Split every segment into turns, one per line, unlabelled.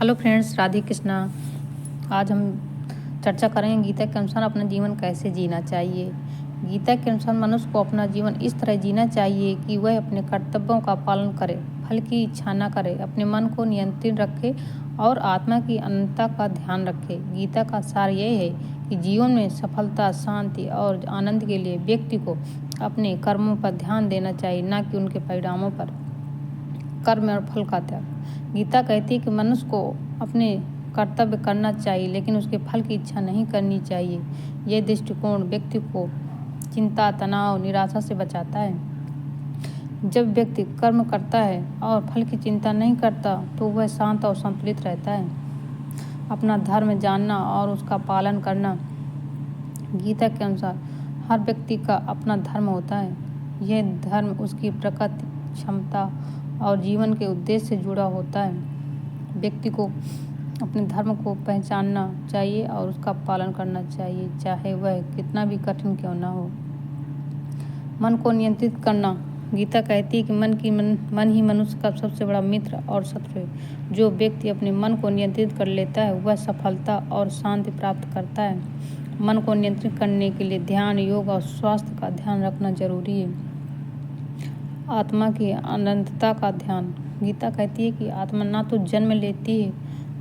Hello friends, Radhe Krishna. आज हम चर्चा करेंगे गीता के अनुसार अपना जीवन कैसे जीना चाहिए। गीता के अनुसार मनुष्य को अपना जीवन इस तरह जीना चाहिए कि वह अपने कर्तव्यों का पालन करे, फल की इच्छा न करे, अपने मन को नियंत्रित रखे और आत्मा की अनंतता का ध्यान रखे। गीता का सार यह है कि जीवन में सफलता, शांति और आनंद के लिए व्यक्ति को अपने कर्मों पर ध्यान देना चाहिए, न कि उनके परिणामों पर। कर्म और फल का त्याग। गीता कहती है कि मनुष्य को अपने कर्तव्य करना चाहिए, लेकिन उसके फल की इच्छा नहीं करनी चाहिए। यह दृष्टिकोण व्यक्ति को चिंता, तनाव, निराशा से बचाता है। जब व्यक्ति कर्म करता है और फल की चिंता नहीं करता तो वह शांत और संतुलित रहता है। अपना धर्म जानना और उसका पालन करना। गीता के अनुसार हर व्यक्ति का अपना धर्म होता है। यह धर्म उसकी प्रकृति, क्षमता और जीवन के उद्देश्य से जुड़ा होता है। व्यक्ति को अपने धर्म को पहचानना चाहिए और उसका पालन करना चाहिए, चाहे वह कितना भी कठिन क्यों न हो। मन को नियंत्रित करना। गीता कहती है कि मन ही मनुष्य का सबसे बड़ा मित्र और शत्रु है। जो व्यक्ति अपने मन को नियंत्रित कर लेता है वह सफलता और शांति प्राप्त करता है। मन को नियंत्रित करने के लिए ध्यान, योग और स्वास्थ्य का ध्यान रखना जरूरी है। आत्मा की अनंतता का ध्यान। गीता कहती है कि आत्मा ना तो जन्म लेती है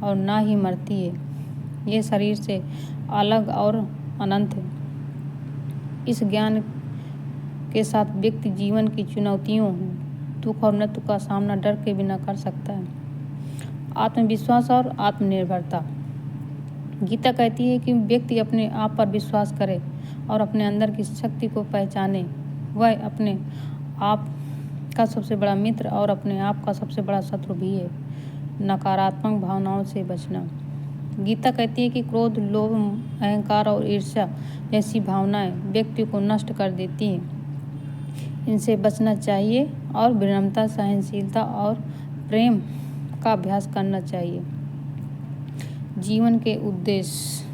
और ना ही मरती है। यह शरीर से अलग और अनंत है। इस ज्ञान के साथ व्यक्ति जीवन की चुनौतियों, दुख और मृत्यु का सामना डर के बिना कर सकता है। आत्मविश्वास और आत्मनिर्भरता। गीता कहती है कि व्यक्ति अपने आप पर विश्वास करे और अपने अंदर की शक्ति को पहचाने। वह अपने आप का सबसे बड़ा मित्र और अपने आप का सबसे बड़ा शत्रु भी है। नकारात्मक भावनाओं से बचना। गीता कहती है कि क्रोध, लोभ, अहंकार और ईर्ष्या जैसी भावनाएं व्यक्ति को नष्ट कर देती हैं। इनसे बचना चाहिए और विनम्रता, सहनशीलता और प्रेम का अभ्यास करना चाहिए। जीवन के उद्देश्य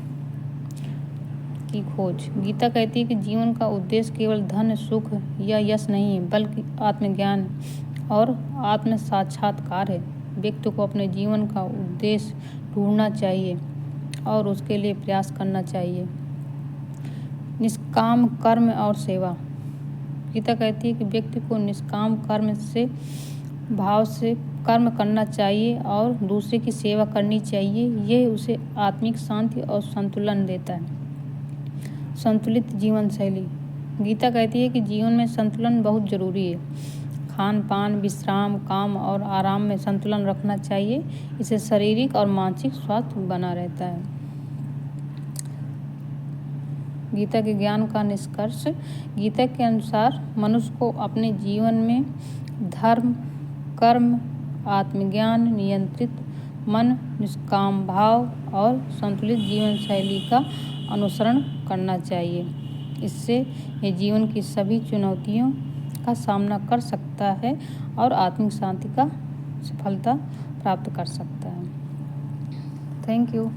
की खोज। गीता कहती है कि जीवन का उद्देश्य केवल धन, सुख या यश नहीं है, बल्कि आत्मज्ञान और आत्म साक्षात्कार है। व्यक्ति को अपने जीवन का उद्देश्य ढूंढना चाहिए और उसके लिए प्रयास करना चाहिए। निष्काम कर्म और सेवा। गीता कहती है कि व्यक्ति को निष्काम कर्म से भाव से कर्म करना चाहिए और दूसरे की सेवा करनी चाहिए। यह उसे आत्मिक शांति और संतुलन देता है। संतुलित जीवन शैली। गीता कहती है कि जीवन में संतुलन बहुत जरूरी है। खान पान, विश्राम, काम और आराम में संतुलन रखना चाहिए। इससे शारीरिक और मानसिक स्वास्थ्य बना रहता है। गीता के ज्ञान का निष्कर्ष। गीता के अनुसार मनुष्य को अपने जीवन में धर्म, कर्म, आत्मज्ञान, नियंत्रित मन, निष्काम भाव और संतुलित जीवन शैली का अनुसरण करना चाहिए। इससे यह जीवन की सभी चुनौतियों का सामना कर सकता है और आत्मिक शांति का सफलता प्राप्त कर सकता है। Thank you.